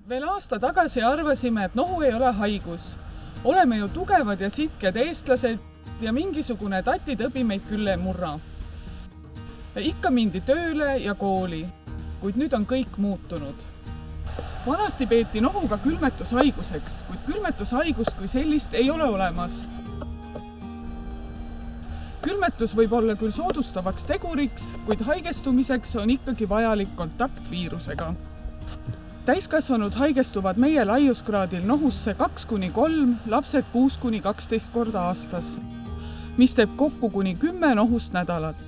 Veel aasta tagasi arvasime, et nohu ei ole haigus. Oleme ju tugevad ja sitked eestlased ja mingisugune tatitõbi meid küll ei murra. Ikka mindi tööle ja kooli, kuid nüüd on kõik muutunud. Vanasti peeti nohuga külmetushaiguseks, kuid külmetushaigust kui sellist ei ole olemas. Külmetus võib olla küll soodustavaks teguriks, kuid haigestumiseks on ikkagi vajalik kontakt viirusega. Täiskasvanud haigestuvad meie laiuskraadil nohusse 2–3, lapsed 6–12 korda aastas, mis teeb kokku kuni 10 nohust nädalat.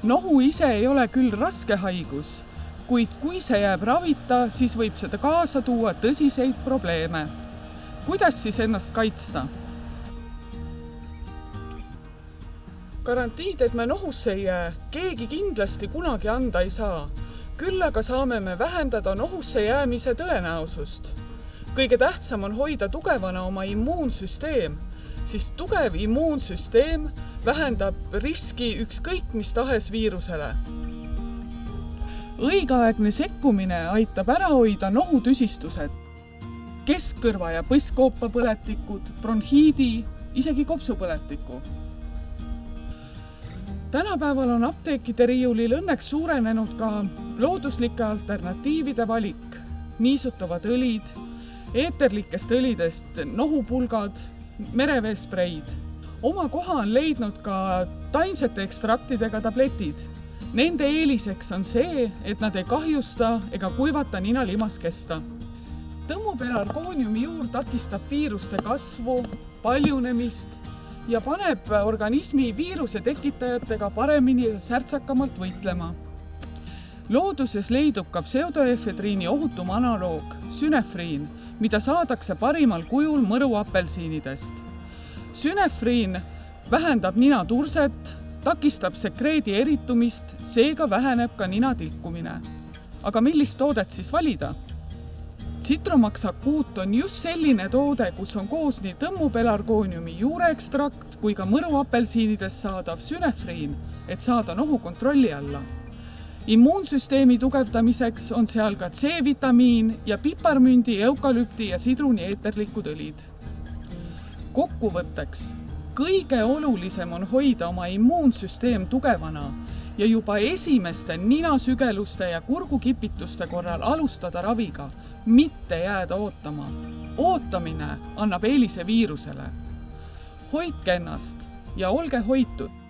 Nohu ise ei ole küll raske haigus, kuid kui see jääb ravita, siis võib seda kaasa tuua tõsiseid probleeme. Kuidas siis ennast kaitsta? Garantiid, et me nohusse ei jää, keegi kindlasti kunagi anda ei saa. Küll aga saame me vähendada nohusse jäämise tõenäosust. Kõige tähtsam on hoida tugevana oma immuunsüsteem, siis tugev immuunsüsteem vähendab riski ükskõik mis tahes viirusele. Õigeaegne sekkumine aitab ära hoida nohutüsistused, keskkõrva ja põsskoopa põletikud, bronhiidi, isegi kopsupõletiku. Tänapäeval on apteekide riiulil õnneks suurenenud ka looduslike alternatiivide valik. Niisutavad õlid, eeterlikest õlidest nohupulgad, mereveespreid. Oma koha on leidnud ka taimsete ekstraktidega tabletid. Nende eeliseks on see, et nad ei kahjusta ega kuivata ninalimas kesta. Tõmmupelargooniumi juur takistab viiruste kasvu, paljunemist ja paneb organismi viiruse tekitajatega paremini ja särtsakamalt võitlema. Looduses leidub ka pseudoefedriini ohutum analoog, sünefriin, mida saadakse parimal kujul mõruapelsiinidest. Sünefriin vähendab ninaturset, takistab sekreedi eritumist, seega väheneb ka ninatilkumine. Aga millist toodet siis valida? Citromax Acute on just selline toode, kus on koos nii tõmmupelargooniumi juureekstrakt kui ka mõruapelsiinidest saadav sünefriin, et saada nohu kontrolli alla. Immuunsüsteemi tugevdamiseks on seal ka C-vitamiin ja piparmündi, eukalüpti ja sidruni eeterlikud õlid. Kokkuvõtteks, kõige olulisem on hoida oma immuunsüsteem tugevana ja juba esimeste ninasügeluste ja kurgukipituste korral alustada raviga, mitte jääda ootama. Ootamine annab eelise viirusele. Hoidke ennast ja olge hoitud!